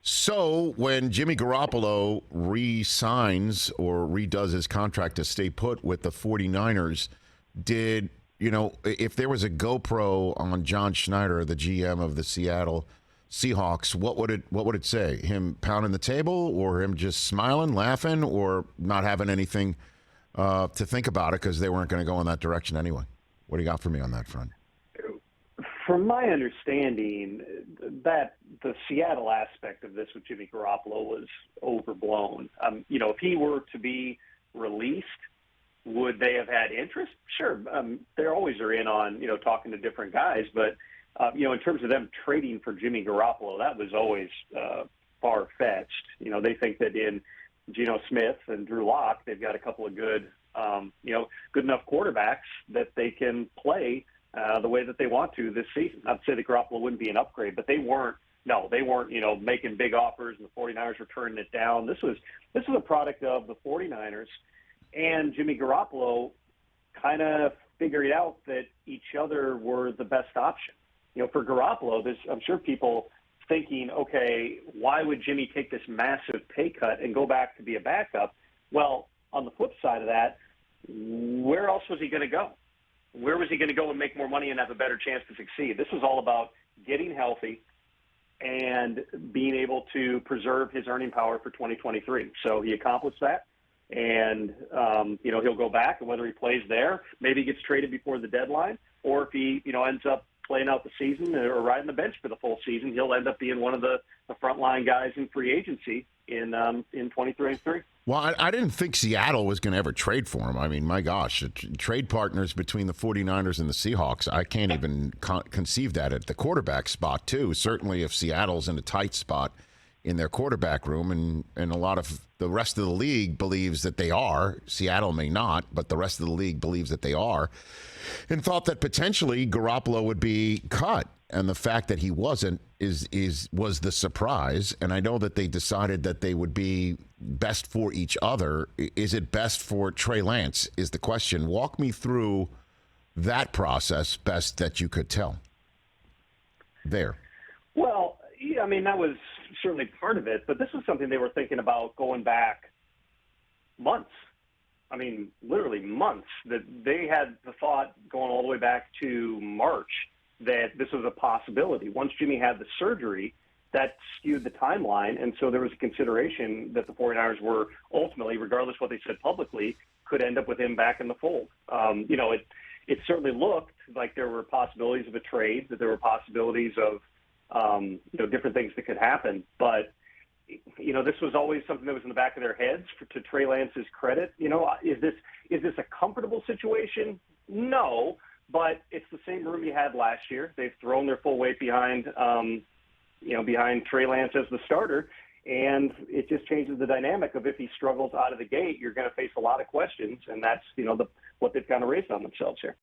So when Jimmy Garoppolo re-signs or redoes his contract to stay put with the 49ers, if there was a GoPro on John Schneider, the GM of the Seattle Seahawks, what would it say? Him pounding the table, or him just smiling, laughing, or not having anything to think about it because they weren't going to go in that direction anyway? What do you got for me on that front? From my understanding, that the Seattle aspect of this with Jimmy Garoppolo was overblown. If he were to be released, would they have had interest? Sure. They always are in on, talking to different guys. But, in terms of them trading for Jimmy Garoppolo, that was always far-fetched. They think that in Geno Smith and Drew Lock, they've got a couple of good enough quarterbacks that they can play the way that they want to this season. Not to say that Garoppolo wouldn't be an upgrade, but they weren't, making big offers and the 49ers were turning it down. This was a product of the 49ers and Jimmy Garoppolo kind of figuring out that each other were the best option. For Garoppolo, I'm sure people thinking, okay, why would Jimmy take this massive pay cut and go back to be a backup? Well, on the flip side of that, where else was he going to go? Where was he going to go and make more money and have a better chance to succeed? This was all about getting healthy and being able to preserve his earning power for 2023. So he accomplished that. And, he'll go back, and whether he plays there, maybe he gets traded before the deadline, or if he, ends up playing out the season or riding the bench for the full season, he'll end up being one of the frontline guys in free agency in 2023. Well, I didn't think Seattle was going to ever trade for him. I mean, my gosh, trade partners between the 49ers and the Seahawks, I can't even conceive that at the quarterback spot, too. Certainly if Seattle's in a tight spot in their quarterback room, and a lot of the rest of the league believes that they are. Seattle may not, but the rest of the league believes that they are, and thought that potentially Garoppolo would be cut. And the fact that he wasn't was the surprise. And I know that they decided that they would be best for each other. Is it best for Trey Lance is the question. Walk me through that process best that you could tell there. Well, yeah, that was certainly part of it, but this was something they were thinking about going back months. Literally months. That they had the thought going all the way back to March that this was a possibility. Once Jimmy had the surgery, that skewed the timeline, and so there was a consideration that the 49ers were ultimately, regardless of what they said publicly, could end up with him back in the fold. It certainly looked like there were possibilities of a trade, that there were possibilities of different things that could happen, but this was always something that was in the back of their heads. To Trey Lance's credit, is this a comfortable situation? No. But it's the same room you had last year. They've thrown their full weight behind Trey Lance as the starter, and it just changes the dynamic of if he struggles out of the gate, you're going to face a lot of questions, and that's what they've kind of raised on themselves here.